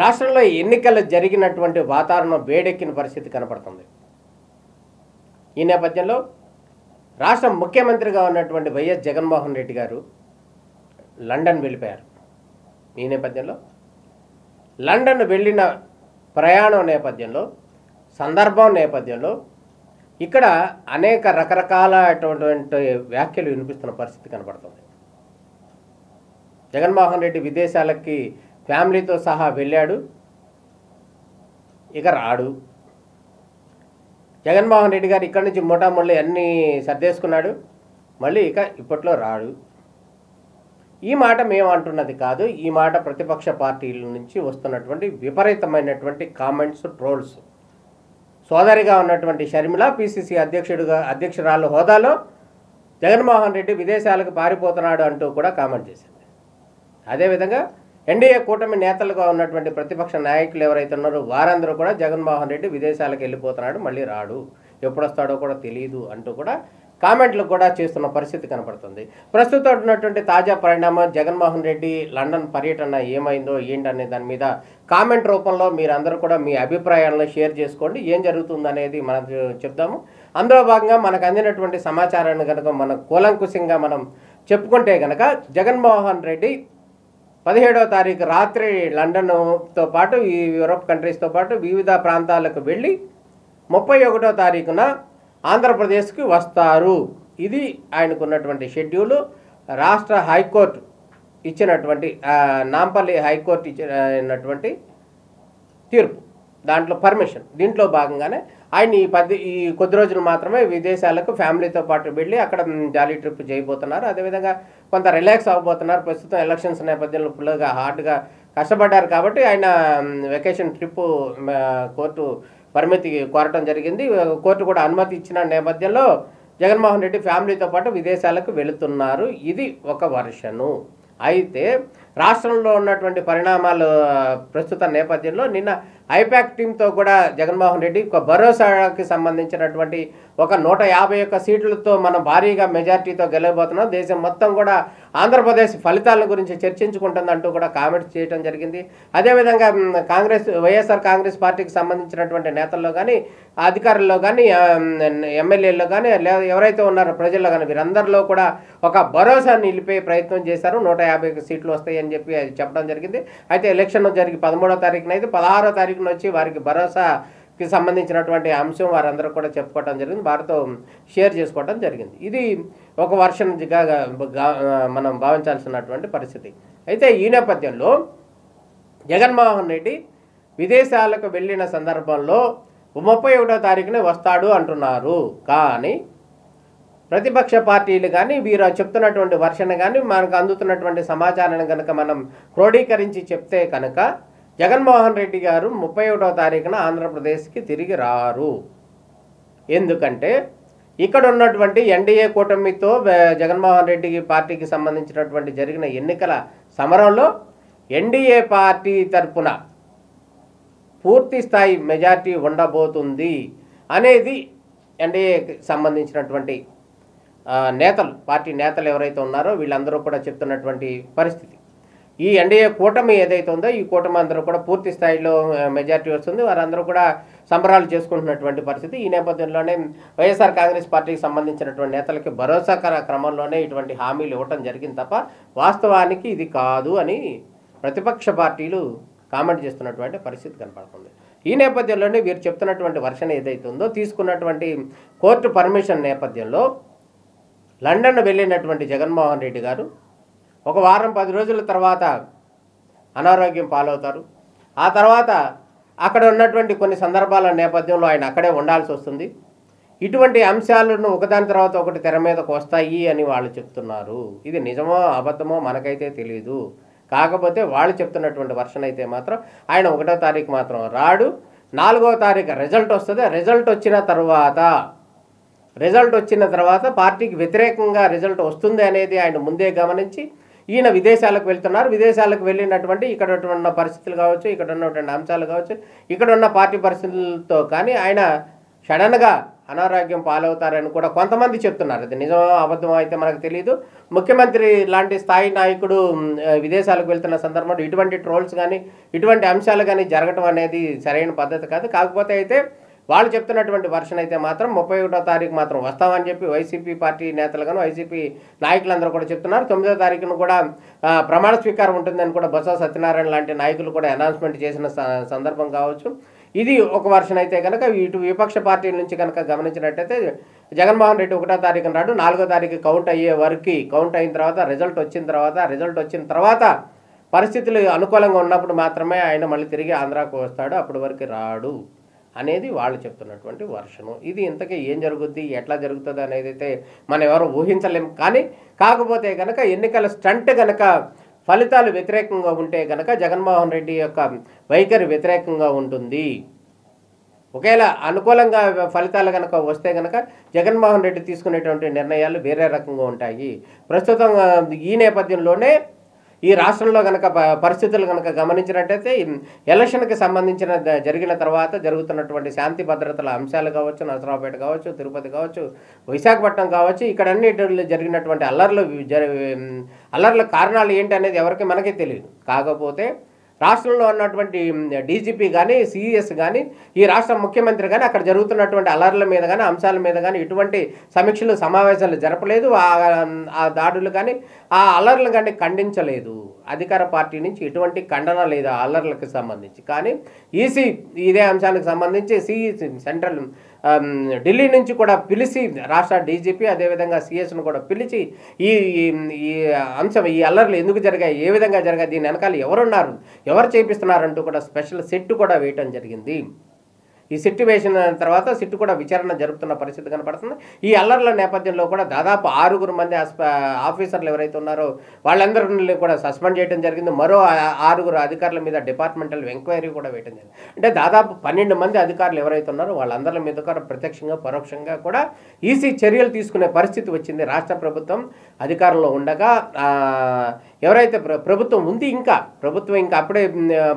రాష్ట్రంలో ఎన్నికలు జరిగినటువంటి వాతావరణం వేడెక్కిన పరిస్థితి కనపడుతుంది. ఈ నేపథ్యంలో రాష్ట్ర ముఖ్యమంత్రిగా ఉన్నటువంటి వైఎస్ జగన్మోహన్ రెడ్డి గారు లండన్ వెళ్ళిపోయారు. ఈ నేపథ్యంలో లండన్ వెళ్ళిన ప్రయాణం నేపథ్యంలో, సందర్భం నేపథ్యంలో ఇక్కడ అనేక రకరకాలటువంటి వ్యాఖ్యలు వినిపిస్తున్న పరిస్థితి కనపడుతుంది. జగన్మోహన్ రెడ్డి విదేశాలకి ఫ్యామిలీతో సహా వెళ్ళాడు, ఇక రాడు. జగన్మోహన్ రెడ్డి గారు ఇక్కడి నుంచి మూటాముళ్ళు అన్నీ సర్దేసుకున్నాడు, మళ్ళీ ఇక ఇప్పట్లో రాడు. ఈ మాట మేము అంటున్నది కాదు, ఈ మాట ప్రతిపక్ష పార్టీల నుంచి వస్తున్నటువంటి విపరీతమైనటువంటి కామెంట్స్, ట్రోల్స్. సోదరిగా ఉన్నటువంటి షర్మిల పిసిసి అధ్యక్షురాలు హోదాలో జగన్మోహన్ రెడ్డి విదేశాలకు పారిపోతున్నాడు అంటూ కూడా కామెంట్ చేసింది. అదేవిధంగా ఎన్డీఏ కూటమి నేతలుగా ఉన్నటువంటి ప్రతిపక్ష నాయకులు ఎవరైతే ఉన్నారో వారందరూ కూడా జగన్మోహన్ రెడ్డి విదేశాలకు వెళ్ళిపోతున్నాడు, మళ్ళీ రాడు, ఎప్పుడు వస్తాడో కూడా తెలియదు అంటూ కూడా కామెంట్లు కూడా చేస్తున్న పరిస్థితి కనపడుతుంది. ప్రస్తుతం ఉన్నటువంటి తాజా పరిణామం జగన్మోహన్ రెడ్డి లండన్ పర్యటన ఏమైందో ఏంటనే దాని మీద కామెంట్ రూపంలో మీరందరూ కూడా మీ అభిప్రాయాలను షేర్ చేసుకోండి. ఏం జరుగుతుందనేది మనం చెప్తాము. అందులో భాగంగా మనకు అందినటువంటి సమాచారాన్ని కనుక మనం కూలంకుషంగా మనం చెప్పుకుంటే కనుక జగన్మోహన్ రెడ్డి 17వ తారీఖు రాత్రి లండన్తో పాటు ఈ యూరోప్ కంట్రీస్తో పాటు వివిధ ప్రాంతాలకు వెళ్ళి 31వ తారీఖున ఆంధ్రప్రదేశ్కి వస్తారు. ఇది ఆయనకున్నటువంటి షెడ్యూలు. రాష్ట్ర హైకోర్టు ఇచ్చినటువంటి నాంపల్లి హైకోర్టు ఇచ్చినటువంటి తీర్పు, దాంట్లో పర్మిషన్. దీంట్లో భాగంగానే ఆయన ఈ కొద్ది రోజులు మాత్రమే విదేశాలకు ఫ్యామిలీతో పాటు వెళ్ళి అక్కడ జాలీ ట్రిప్ చేయబోతున్నారు. అదేవిధంగా కొంత రిలాక్స్ అవ్వబోతున్నారు. ప్రస్తుతం ఎలక్షన్స్ నేపథ్యంలో ఫుల్గా హార్డ్గా కష్టపడ్డారు కాబట్టి ఆయన వెకేషన్ ట్రిప్పు కోర్టు పరిమితి కోరటం జరిగింది. కోర్టు కూడా అనుమతి ఇచ్చిన నేపథ్యంలో జగన్మోహన్ రెడ్డి ఫ్యామిలీతో పాటు విదేశాలకు వెళుతున్నారు. ఇది ఒక వర్షను. అయితే రాష్ట్రంలో ఉన్నటువంటి పరిణామాలు ప్రస్తుత నేపథ్యంలో నిన్న ఐపాక్ టీంతో కూడా జగన్మోహన్ రెడ్డి ఒక భరోసాకి సంబంధించినటువంటి ఒక 151 సీట్లతో మనం భారీగా మెజార్టీతో గెలవబోతున్నాం, దేశం మొత్తం కూడా ఆంధ్రప్రదేశ్ ఫలితాల గురించి చర్చించుకుంటుందంటూ కూడా కామెంట్స్ చేయడం జరిగింది. అదేవిధంగా వైఎస్ఆర్ కాంగ్రెస్ పార్టీకి సంబంధించినటువంటి నేతల్లో కానీ, అధికారుల్లో కానీ, ఎమ్మెల్యేల్లో కానీ, ఎవరైతే ఉన్నారో ప్రజల్లో కానీ వీరందరిలో కూడా ఒక భరోసా నిలిపే ప్రయత్నం చేశారు. 151 సీట్లు వస్తాయి అని చెప్పి అది చెప్పడం జరిగింది. అయితే ఎలక్షన్ జరిగి 13వ తారీఖున అయితే 16వ తారీఖున వచ్చి వారికి భరోసాకి సంబంధించినటువంటి అంశం వారందరూ కూడా చెప్పుకోవడం జరిగింది, వారితో షేర్ చేసుకోవడం జరిగింది. ఇది ఒక వర్షన్గా మనం భావించాల్సినటువంటి పరిస్థితి. అయితే ఈ నేపథ్యంలో జగన్మోహన్ రెడ్డి విదేశాలకు వెళ్ళిన సందర్భంలో 31వ తారీఖునే వస్తాడు అంటున్నారు. కానీ ప్రతిపక్ష పార్టీలు కానీ వీరు చెప్తున్నటువంటి వర్షన కానీ మనకు అందుతున్నటువంటి సమాచారాన్ని కనుక మనం క్రోడీకరించి చెప్తే కనుక జగన్మోహన్ రెడ్డి గారు 31వ తారీఖున ఆంధ్రప్రదేశ్కి తిరిగి రారు. ఎందుకంటే ఇక్కడ ఉన్నటువంటి ఎన్డీఏ కూటమితో జగన్మోహన్ రెడ్డి పార్టీకి సంబంధించినటువంటి జరిగిన ఎన్నికల సమరంలో ఎన్డీఏ పార్టీ తరపున పూర్తి స్థాయి మెజార్టీ ఉండబోతుంది అనేది ఎన్డీఏకి సంబంధించినటువంటి నేతలు, పార్టీ నేతలు ఎవరైతే ఉన్నారో వీళ్ళందరూ కూడా చెప్తున్నటువంటి పరిస్థితి. ఈ ఎన్డీఏ కూటమి ఏదైతే ఉందో ఈ కూటమి అందరూ కూడా పూర్తి స్థాయిలో మెజార్టీ వస్తుంది, వారందరూ కూడా సంబరాలు చేసుకుంటున్నటువంటి పరిస్థితి. ఈ నేపథ్యంలోనే వైఎస్ఆర్ కాంగ్రెస్ పార్టీకి సంబంధించినటువంటి నేతలకి భరోసాకర క్రమంలోనే ఇటువంటి హామీలు ఇవ్వటం జరిగింది తప్ప వాస్తవానికి ఇది కాదు అని ప్రతిపక్ష పార్టీలు కామెంట్ చేస్తున్నటువంటి పరిస్థితి కనపడుతుంది. ఈ నేపథ్యంలోనే వీరు చెప్తున్నటువంటి వర్షన్ ఏదైతే ఉందో తీసుకున్నటువంటి కోర్టు పర్మిషన్ నేపథ్యంలో లండన్ వెళ్ళినటువంటి జగన్మోహన్ రెడ్డి గారు ఒక వారం 10 రోజుల తర్వాత అనారోగ్యం పాలవుతారు. ఆ తర్వాత అక్కడ ఉన్నటువంటి కొన్ని సందర్భాల నేపథ్యంలో ఆయన అక్కడే ఉండాల్సి వస్తుంది. ఇటువంటి అంశాలను ఒకదాని తర్వాత ఒకటి తెర మీదకు వస్తాయి అని వాళ్ళు చెప్తున్నారు. ఇది నిజమో అబద్ధమో మనకైతే తెలియదు. కాకపోతే వాళ్ళు చెప్తున్నటువంటి వర్షన్ అయితే మాత్రం ఆయన 1వ తారీఖు మాత్రం రాడు, 4వ తారీఖు రిజల్ట్ వస్తుంది. రిజల్ట్ వచ్చిన తర్వాత పార్టీకి వ్యతిరేకంగా రిజల్ట్ వస్తుంది అనేది ఆయన ముందే గమనించి ఈయన విదేశాలకు వెళ్తున్నారు. విదేశాలకు వెళ్ళినటువంటి ఇక్కడ ఉన్న పరిస్థితులు కావచ్చు, ఇక్కడ ఉన్నటువంటి అంశాలు కావచ్చు, ఇక్కడ ఉన్న పార్టీ పరిస్థితులతో కానీ ఆయన సడన్గా అనారోగ్యం పాలవుతారని కూడా కొంతమంది చెప్తున్నారు. అది నిజమో అబద్ధమో అయితే మనకు తెలియదు. ముఖ్యమంత్రి లాంటి స్థాయి నాయకుడు విదేశాలకు వెళ్తున్న సందర్భంలో ఇటువంటి ట్రోల్స్ కానీ ఇటువంటి అంశాలు కానీ జరగటం అనేది సరైన పద్ధతి కాదు. కాకపోతే అయితే వాళ్ళు చెప్తున్నటువంటి వర్షన్ అయితే మాత్రం 31వ తారీఖు మాత్రం వస్తామని చెప్పి వైసీపీ పార్టీ నేతలు కానీ వైసీపీ నాయకులందరూ కూడా చెప్తున్నారు. 9వ తారీఖున కూడా ప్రమాణ స్వీకారం ఉంటుందని కూడా బొత్స సత్యనారాయణ లాంటి నాయకులు కూడా అనౌన్స్మెంట్ చేసిన సందర్భం కావచ్చు. ఇది ఒక వర్షన్ అయితే కనుక ఇటు విపక్ష పార్టీల నుంచి కనుక గమనించినట్టయితే జగన్మోహన్ రెడ్డి 1వ తారీఖున రాడు, 4వ తారీఖు కౌంట్ అయ్యే వరకు కౌంట్ అయిన తర్వాత రిజల్ట్ వచ్చిన తర్వాత పరిస్థితులు అనుకూలంగా ఉన్నప్పుడు మాత్రమే ఆయన మళ్ళీ తిరిగి ఆంధ్రాకు వస్తాడు, అప్పటి వరకు రాడు అనేది వాళ్ళు చెప్తున్నటువంటి వర్షను. ఇది ఇంతకీ ఏం జరుగుద్ది, ఎట్లా జరుగుతుంది అనేది అయితే మనం ఎవరు ఊహించలేం. కానీ కాకపోతే కనుక ఎన్నికల స్టంట్ కనుక ఫలితాలు వ్యతిరేకంగా ఉంటే కనుక జగన్మోహన్ రెడ్డి యొక్క వైఖరి వ్యతిరేకంగా ఉంటుంది. ఒకవేళ అనుకూలంగా ఫలితాలు కనుక వస్తే కనుక జగన్మోహన్ రెడ్డి తీసుకునేటువంటి నిర్ణయాలు వేరే రకంగా ఉంటాయి. ప్రస్తుతం ఈ నేపథ్యంలోనే ఈ రాష్ట్రంలో కనుక పరిస్థితులు కనుక గమనించినట్టయితే ఎలక్షన్కి సంబంధించిన జరిగిన తర్వాత జరుగుతున్నటువంటి శాంతి భద్రతల అంశాలు కావచ్చు, నరసరావుపేట కావచ్చు, తిరుపతి కావచ్చు, విశాఖపట్నం కావచ్చు, ఇక్కడ అన్నిటిలో జరిగినటువంటి అల్లర్ల కారణాలు ఏంటి అనేది ఎవరికి మనకి తెలియదు. కాకపోతే రాష్ట్రంలో ఉన్నటువంటి డీజీపీ కానీ సిఎస్ కానీ ఈ రాష్ట్ర ముఖ్యమంత్రి కానీ అక్కడ జరుగుతున్నటువంటి అల్లర్ల మీద కానీ అంశాల మీద కానీ ఇటువంటి సమీక్షలు సమావేశాలు జరపలేదు. ఆ దాడులు కానీ ఆ అల్లర్లు కానీ ఖండించలేదు. అధికార పార్టీ నుంచి ఎటువంటి ఖండన లేదు ఆ అల్లర్లకు సంబంధించి. కానీ ఈసీ ఇదే అంశానికి సంబంధించి సెంట్రల్ ఢిల్లీ నుంచి కూడా పిలిచి రాష్ట్ర డీజీపీ అదేవిధంగా సిఎస్ను కూడా పిలిచి ఈ అంశం ఈ అల్లర్లు ఎందుకు జరిగాయి, ఏ విధంగా జరిగాయి, దీని వెనకాల ఎవరున్నారు, ఎవరు చేపిస్తున్నారంటూ కూడా స్పెషల్ సెట్ కూడా వేయటం జరిగింది. ఈ సిట్టు వేసిన తర్వాత సిట్టు కూడా విచారణ జరుపుతున్న పరిస్థితి కనపడుతుంది. ఈ అల్లర్ల నేపథ్యంలో కూడా దాదాపు 6 మంది ఆఫీసర్లు ఎవరైతే ఉన్నారో వాళ్ళందరినీ కూడా సస్పెండ్ చేయడం జరిగింది. మరో 6 అధికారుల మీద డిపార్ట్మెంటల్ ఎంక్వైరీ కూడా వేయడం జరిగింది. అంటే దాదాపు 12 మంది అధికారులు ఎవరైతే ఉన్నారో వాళ్ళందరి మీద కూడా ప్రత్యక్షంగా పరోక్షంగా కూడా ఈసీ చర్యలు తీసుకునే పరిస్థితి వచ్చింది. రాష్ట్ర ప్రభుత్వం అధికారంలో ఉండగా ఎవరైతే ప్రభుత్వం ఉంది, ఇంకా అప్పుడే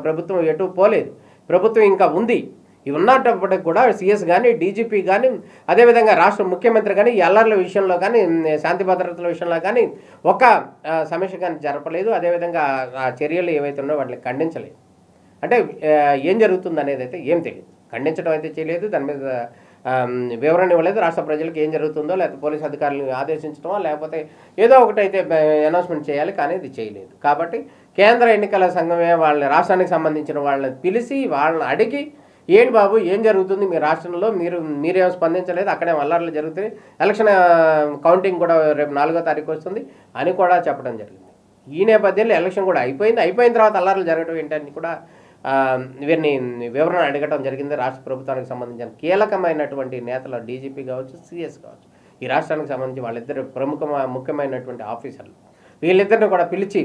ప్రభుత్వం ఎటు పోలేదు, ప్రభుత్వం ఇంకా ఉంది. ఇవి ఉన్నప్పటికి కూడా సిఎస్ కానీ డీజీపీ కానీ అదేవిధంగా రాష్ట్ర ముఖ్యమంత్రి కానీ ఈ అల్లర్ల విషయంలో కానీ శాంతి భద్రతల విషయంలో కానీ ఒక సమీక్ష కానీ జరపలేదు. అదేవిధంగా ఆ చర్యలు ఏవైతే ఉన్నాయో వాటిని ఖండించలేదు. అంటే ఏం జరుగుతుంది అనేది అయితే ఏం తెలియదు. ఖండించడం అయితే చేయలేదు, దాని మీద వివరణ ఇవ్వలేదు. రాష్ట్ర ప్రజలకు ఏం జరుగుతుందో లేకపోతే పోలీసు అధికారులను ఆదేశించడమో లేకపోతే ఏదో ఒకటైతే అనౌన్స్మెంట్ చేయాలి, కానీ ఇది చేయలేదు. కాబట్టి కేంద్ర ఎన్నికల సంఘమే వాళ్ళని రాష్ట్రానికి సంబంధించిన వాళ్ళని పిలిచి వాళ్ళని అడిగి ఏంటి బాబు ఏం జరుగుతుంది మీ రాష్ట్రంలో, మీరేమో స్పందించలేదు, అక్కడే అల్లర్లు జరుగుతాయి, ఎలక్షన్ కౌంటింగ్ కూడా రేపు 4వ తారీఖు వస్తుంది అని కూడా చెప్పడం జరిగింది. ఈ నేపథ్యంలో ఎలక్షన్ కూడా అయిపోయిన తర్వాత అల్లర్లు జరగడం ఏంటని కూడా వీరిని వివరణ అడగడం జరిగింది. రాష్ట్ర ప్రభుత్వానికి సంబంధించిన కీలకమైనటువంటి నేతలు డీజీపీ కావచ్చు, సిఎస్ కావచ్చు, ఈ రాష్ట్రానికి సంబంధించి వాళ్ళిద్దరు ముఖ్యమైనటువంటి ఆఫీసర్లు, వీళ్ళిద్దరిని కూడా పిలిచి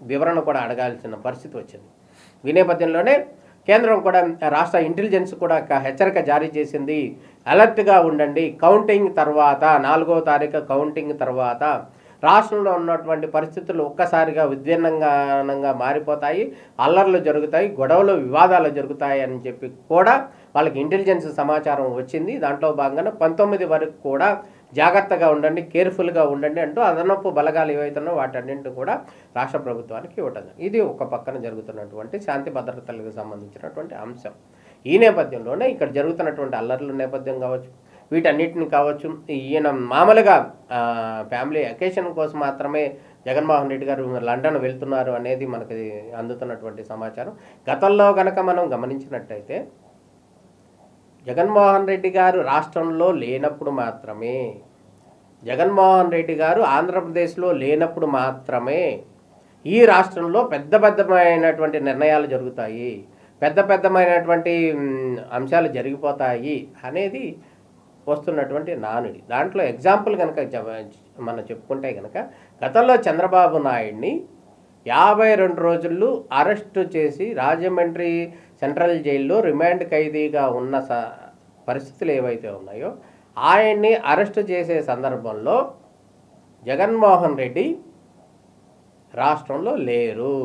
వివరణ కూడా అడగాల్సిన పరిస్థితి వచ్చింది. ఈ నేపథ్యంలోనే కేంద్రం కూడా రాష్ట్ర ఇంటెలిజెన్స్ కూడా హెచ్చరిక జారీ చేసింది. అలర్ట్గా ఉండండి, కౌంటింగ్ తర్వాత 4వ తారీఖు కౌంటింగ్ తర్వాత రాష్ట్రంలో ఉన్నటువంటి పరిస్థితులు ఒక్కసారిగా ఉద్విగ్నంగా మారిపోతాయి, అల్లర్లు జరుగుతాయి, గొడవలు వివాదాలు జరుగుతాయి అని చెప్పి కూడా వాళ్ళకి ఇంటెలిజెన్స్ సమాచారం వచ్చింది. దాంట్లో భాగంగా 19 వరకు కూడా జాగ్రత్తగా ఉండండి, కేర్ఫుల్గా ఉండండి అంటూ అదనపు బలగాలు ఏవైతున్నాయో వాటన్నింటినీ కూడా రాష్ట్ర ప్రభుత్వానికి ఇవ్వటం. ఇది ఒక పక్కన జరుగుతున్నటువంటి శాంతి భద్రతలకు సంబంధించినటువంటి అంశం. ఈ నేపథ్యంలోనే ఇక్కడ జరుగుతున్నటువంటి అల్లర్ల నేపథ్యం కావచ్చు, వీటన్నిటిని కావచ్చు, ఈయన మామూలుగా ఫ్యామిలీ అకేషన్ కోసం మాత్రమే జగన్మోహన్ రెడ్డి గారు లండన్ వెళ్తున్నారు అనేది మనకి అందుతున్నటువంటి సమాచారం. గతంలో కనుక మనం గమనించినట్టయితే జగన్మోహన్ రెడ్డి గారు రాష్ట్రంలో లేనప్పుడు మాత్రమే, జగన్మోహన్ రెడ్డి గారు ఆంధ్రప్రదేశ్లో లేనప్పుడు మాత్రమే ఈ రాష్ట్రంలో పెద్దమైనటువంటి నిర్ణయాలు జరుగుతాయి, పెద్దమైనటువంటి అంశాలు జరిగిపోతాయి అనేది వస్తున్నటువంటి నానుడి. దాంట్లో ఎగ్జాంపుల్ కనుక మనం చెప్పుకుంటే కనుక గతంలో చంద్రబాబు నాయుడిని 52 రోజులు అరెస్టు చేసి రాజమండ్రి సెంట్రల్ జైల్లో రిమాండ్ ఖైదీగా ఉన్న పరిస్థితులు ఏవైతే ఉన్నాయో ఆయన్ని అరెస్టు చేసే సందర్భంలో జగన్మోహన్ రెడ్డి రాష్ట్రంలో లేరు.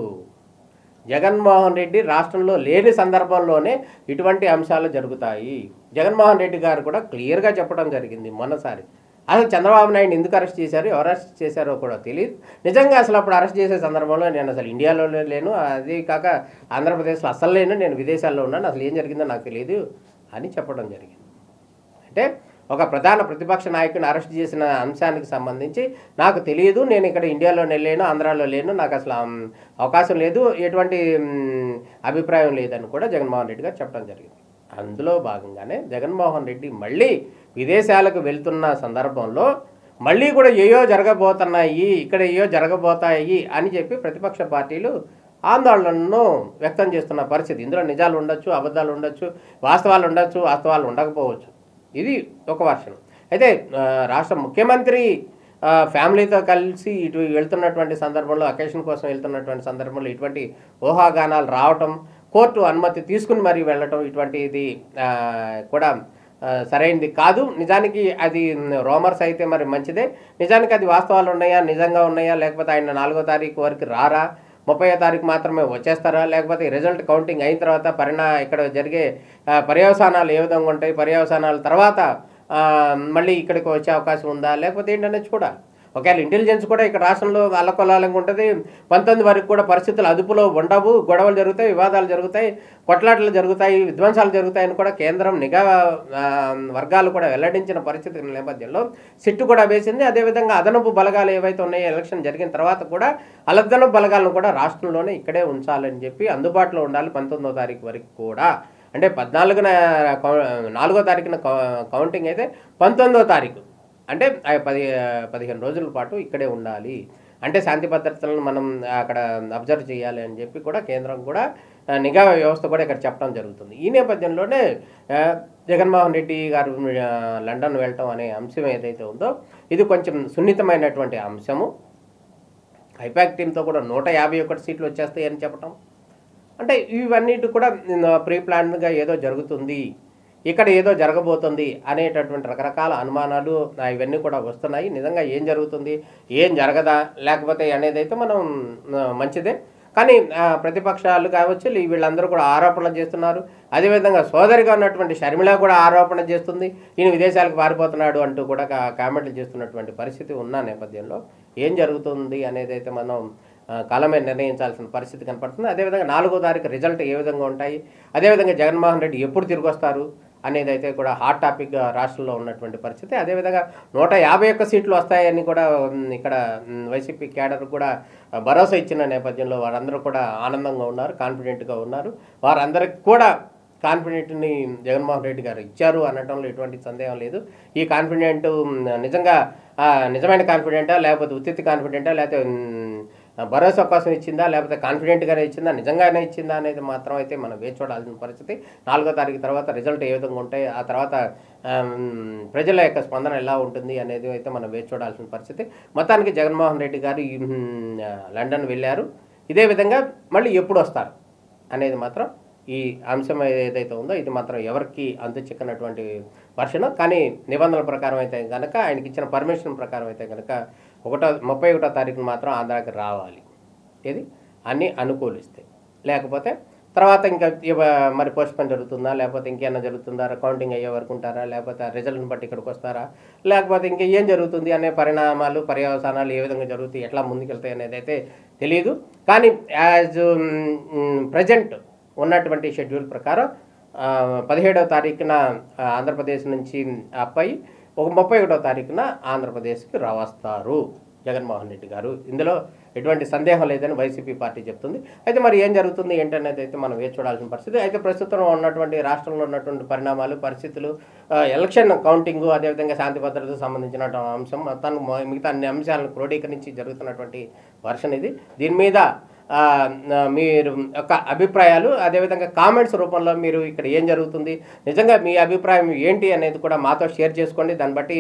జగన్మోహన్ రెడ్డి రాష్ట్రంలో లేని సందర్భంలోనే ఇటువంటి అంశాలు జరుగుతాయి. జగన్మోహన్ రెడ్డి గారు కూడా క్లియర్గా చెప్పడం జరిగింది మొన్నసారి. అసలు చంద్రబాబు నాయుడు ఎందుకు అరెస్ట్ చేశారు, ఎవరు అరెస్ట్ చేశారో కూడా తెలియదు. నిజంగా అసలు అప్పుడు అరెస్ట్ చేసే సందర్భంలో నేను అసలు ఇండియాలో లేను, అది కాక ఆంధ్రప్రదేశ్లో అసలు లేను, నేను విదేశాల్లో ఉన్నాను, అసలు ఏం జరిగిందో నాకు తెలియదు అని చెప్పడం జరిగింది. అంటే ఒక ప్రధాన ప్రతిపక్ష నాయకుని అరెస్ట్ చేసిన అంశానికి సంబంధించి నాకు తెలియదు, నేను ఇక్కడ ఇండియాలో లేను, ఆంధ్రాలో లేను, నాకు అసలు అవకాశం లేదు, ఎటువంటి అభిప్రాయం లేదని కూడా జగన్మోహన్ రెడ్డి గారు చెప్పడం జరిగింది. అందులో భాగంగానే జగన్మోహన్ రెడ్డి మళ్ళీ విదేశాలకు వెళ్తున్న సందర్భంలో మళ్ళీ కూడా ఏయో జరగబోతున్నాయి, ఇక్కడ ఏయో జరగబోతాయి అని చెప్పి ప్రతిపక్ష పార్టీలు ఆందోళనను వ్యక్తం చేస్తున్న పరిస్థితి. ఇందులో నిజాలు ఉండొచ్చు, అబద్ధాలు ఉండొచ్చు, వాస్తవాలు ఉండొచ్చు, వాస్తవాలు ఉండకపోవచ్చు. ఇది ఒక వర్షన్. అయితే రాష్ట్ర ముఖ్యమంత్రి ఫ్యామిలీతో కలిసి ఇటు వెళ్తున్నటువంటి సందర్భంలో, అకేషన్ కోసం వెళ్తున్నటువంటి సందర్భంలో ఇటువంటి ఊహాగానాలు రావటం, కోర్టు అనుమతి తీసుకుని మరీ వెళ్ళటం, ఇటువంటిది కూడా సరైనది కాదు. నిజానికి అది రోమర్స్ అయితే మరి మంచిదే. నిజానికి అది వాస్తవాలు ఉన్నాయా, నిజంగా ఉన్నాయా, లేకపోతే ఆయన 4వ తారీఖు వరకు రారా, 30వ తారీఖు మాత్రమే వచ్చేస్తారా, లేకపోతే రిజల్ట్ కౌంటింగ్ అయిన తర్వాత ఇక్కడ జరిగే పర్యవసానాలు ఏ విధంగా ఉంటాయి, పర్యవసానాల తర్వాత మళ్ళీ ఇక్కడికి వచ్చే అవకాశం ఉందా, లేకపోతే ఏంటనేది కూడా. ఒకవేళ ఇంటెలిజెన్స్ కూడా ఇక్కడ రాష్ట్రంలో అల్లకొల్లాలంగా ఉంటుంది. 19 వరకు కూడా పరిస్థితులు అదుపులో ఉండవు, గొడవలు జరుగుతాయి, వివాదాలు జరుగుతాయి, కొట్లాటలు జరుగుతాయి, విధ్వంసాలు జరుగుతాయని కూడా కేంద్రం నిఘా వర్గాలు కూడా వెల్లడించిన పరిస్థితి నేపథ్యంలో సిట్టు కూడా వేసింది. అదేవిధంగా అదనపు బలగాలు ఏవైతే ఉన్నాయో ఎలక్షన్ జరిగిన తర్వాత కూడా అదనపు బలగాలను కూడా రాష్ట్రంలోనే ఇక్కడే ఉంచాలని చెప్పి అందుబాటులో ఉండాలి 19వ తారీఖు వరకు కూడా. అంటే 14న 4వ తారీఖున కౌంటింగ్ అయితే 19వ తారీఖు అంటే 15 రోజుల పాటు ఇక్కడే ఉండాలి. అంటే శాంతి భద్రతలను మనం అక్కడ అబ్జర్వ్ చేయాలి అని చెప్పి కూడా కేంద్రం కూడా నిఘా వ్యవస్థ కూడా ఇక్కడ చెప్పడం జరుగుతుంది. ఈ నేపథ్యంలోనే జగన్మోహన్ రెడ్డి గారు లండన్ వెళ్ళటం అనే అంశం ఏదైతే ఉందో ఇది కొంచెం సున్నితమైనటువంటి అంశము. ఐపాక్ టీంతో కూడా 151 సీట్లు వచ్చేస్తాయని చెప్పటం, అంటే ఇవన్నిటి కూడా ప్రీ ప్లాన్డ్గా ఏదో జరుగుతుంది, ఇక్కడ ఏదో జరగబోతుంది అనేటటువంటి రకరకాల అనుమానాలు ఇవన్నీ కూడా వస్తున్నాయి. నిజంగా ఏం జరుగుతుంది, ఏం జరగదా, లేకపోతే అనేది అయితే మనం మంచిదే. కానీ ప్రతిపక్షాలు కావచ్చు వీళ్ళందరూ కూడా ఆరోపణలు చేస్తున్నారు. అదేవిధంగా సోదరిగా ఉన్నటువంటి షర్మిల కూడా ఆరోపణ చేస్తుంది, ఈయన విదేశాలకు పారిపోతున్నాడు అంటూ కూడా కామెంట్లు చేస్తున్నటువంటి పరిస్థితి ఉన్న నేపథ్యంలో ఏం జరుగుతుంది అనేది అయితే మనం కాలమే నిర్ణయించాల్సిన పరిస్థితి కనపడుతుంది. అదేవిధంగా 4వ తారీఖు రిజల్ట్ ఏ విధంగా ఉంటాయి, అదేవిధంగా జగన్మోహన్ రెడ్డి ఎప్పుడు తిరిగి వస్తారు అనేది అయితే కూడా హాట్ టాపిక్గా రాష్ట్రంలో ఉన్నటువంటి పరిస్థితి. అదేవిధంగా 151 సీట్లు వస్తాయని కూడా ఇక్కడ వైసీపీ క్యాడర్ కూడా భరోసా ఇచ్చిన నేపథ్యంలో వారందరూ కూడా ఆనందంగా ఉన్నారు, కాన్ఫిడెంట్గా ఉన్నారు. వారందరికి కూడా కాన్ఫిడెంట్ని జగన్మోహన్ రెడ్డి గారు ఇచ్చారు అనటంలో ఎటువంటి సందేహం లేదు. ఈ కాన్ఫిడెంట్ నిజంగా నిజమైన కాన్ఫిడెంటా, లేకపోతే ఉత్తితి కాన్ఫిడెంటా, లేకపోతే భరోసా కోసం ఇచ్చిందా, లేకపోతే కాన్ఫిడెంట్గానే ఇచ్చిందా, నిజంగానే ఇచ్చిందా అనేది మాత్రం అయితే మనం వేచి చూడాల్సిన పరిస్థితి. 4వ తారీఖు తర్వాత రిజల్ట్ ఏ విధంగా ఉంటాయి, ఆ తర్వాత ప్రజల యొక్క స్పందన ఎలా ఉంటుంది అనేది అయితే మనం వేచి చూడాల్సిన పరిస్థితి. మొత్తానికి జగన్మోహన్ రెడ్డి గారు లండన్ వెళ్ళారు. ఇదే విధంగా మళ్ళీ ఎప్పుడు వస్తారు అనేది మాత్రం ఈ అంశం ఏదైతే ఉందో ఇది మాత్రం ఎవరికి అంతు చిక్కనటువంటి వర్షను. కానీ నిబంధనల ప్రకారం అయితే కనుక, ఆయనకి ఇచ్చిన పర్మిషన్ ప్రకారం అయితే కనుక 31వ తారీఖున మాత్రం ఆంధ్రాకి రావాలి. ఇది అన్నీ అనుకూలిస్తాయి. లేకపోతే తర్వాత ఇంకా మరి పోస్ట్పోన్ జరుగుతుందా, లేకపోతే ఇంకేమైనా జరుగుతుందా, కౌంటింగ్ అయ్యే వరకు ఉంటారా, లేకపోతే రిజల్ట్ని బట్టి ఇక్కడికి వస్తారా, లేకపోతే ఇంకా ఏం జరుగుతుంది అనే పరిణామాలు పర్యవసానాలు ఏ విధంగా జరుగుతాయి, ఎట్లా ముందుకెళ్తాయి అనేది అయితే తెలియదు. కానీ యాజ్ ప్రజెంట్ ఉన్నటువంటి షెడ్యూల్ ప్రకారం 17వ తారీఖున ఆంధ్రప్రదేశ్ నుంచి అబ్బాయి 31వ తారీఖున ఆంధ్రప్రదేశ్కి వస్తారు జగన్మోహన్ రెడ్డి గారు. ఇందులో ఎటువంటి సందేహం లేదని వైసీపీ పార్టీ చెప్తుంది. అయితే మరి ఏం జరుగుతుంది ఏంటనేది అయితే మనం వేచి చూడాల్సిన పరిస్థితి. అయితే ప్రస్తుతం ఉన్నటువంటి రాష్ట్రంలో ఉన్నటువంటి పరిణామాలు, పరిస్థితులు, ఎలక్షన్ కౌంటింగు, అదేవిధంగా శాంతి భద్రతకు సంబంధించిన అంశం మొత్తాన్ని మిగతా అన్ని అంశాలను క్రోడీకరించి జరుగుతున్నటువంటి వర్షన్ ఇది. దీని మీద మీరు యొక్క అభిప్రాయాలు, అదేవిధంగా కామెంట్స్ రూపంలో మీరు ఇక్కడ ఏం జరుగుతుంది, నిజంగా మీ అభిప్రాయం ఏంటి అనేది కూడా మాతో షేర్ చేసుకోండి. దాన్ని బట్టి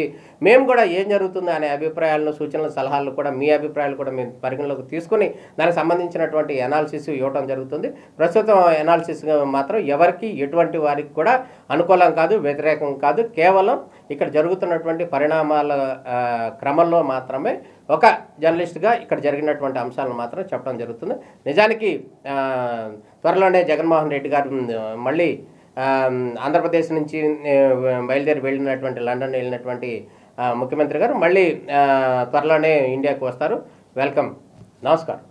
మేము కూడా ఏం జరుగుతుంది అనే అభిప్రాయాలను, సూచనలు, సలహాలు కూడా మీ అభిప్రాయాలు కూడా మేము పరిగణలోకి తీసుకుని దానికి సంబంధించినటువంటి ఎనాలిసిస్ ఇవ్వడం జరుగుతుంది. ప్రస్తుతం ఎనాలిసిస్ మాత్రం ఎవరికి ఎటువంటి వారికి కూడా అనుకూలం కాదు, వ్యతిరేకం కాదు. కేవలం ఇక్కడ జరుగుతున్నటువంటి పరిణామాల క్రమంలో మాత్రమే ఒక జర్నలిస్ట్గా ఇక్కడ జరిగినటువంటి అంశాలను మాత్రం చెప్పడం జరుగుతుంది. నిజానికి త్వరలోనే జగన్మోహన్ రెడ్డి గారు మళ్ళీ ఆంధ్రప్రదేశ్ నుంచి బయలుదేరి వెళ్ళినటువంటి లండన్ వెళ్ళినటువంటి ముఖ్యమంత్రి గారు మళ్ళీ త్వరలోనే ఇండియాకు వస్తారు. వెల్కమ్. నమస్కారం.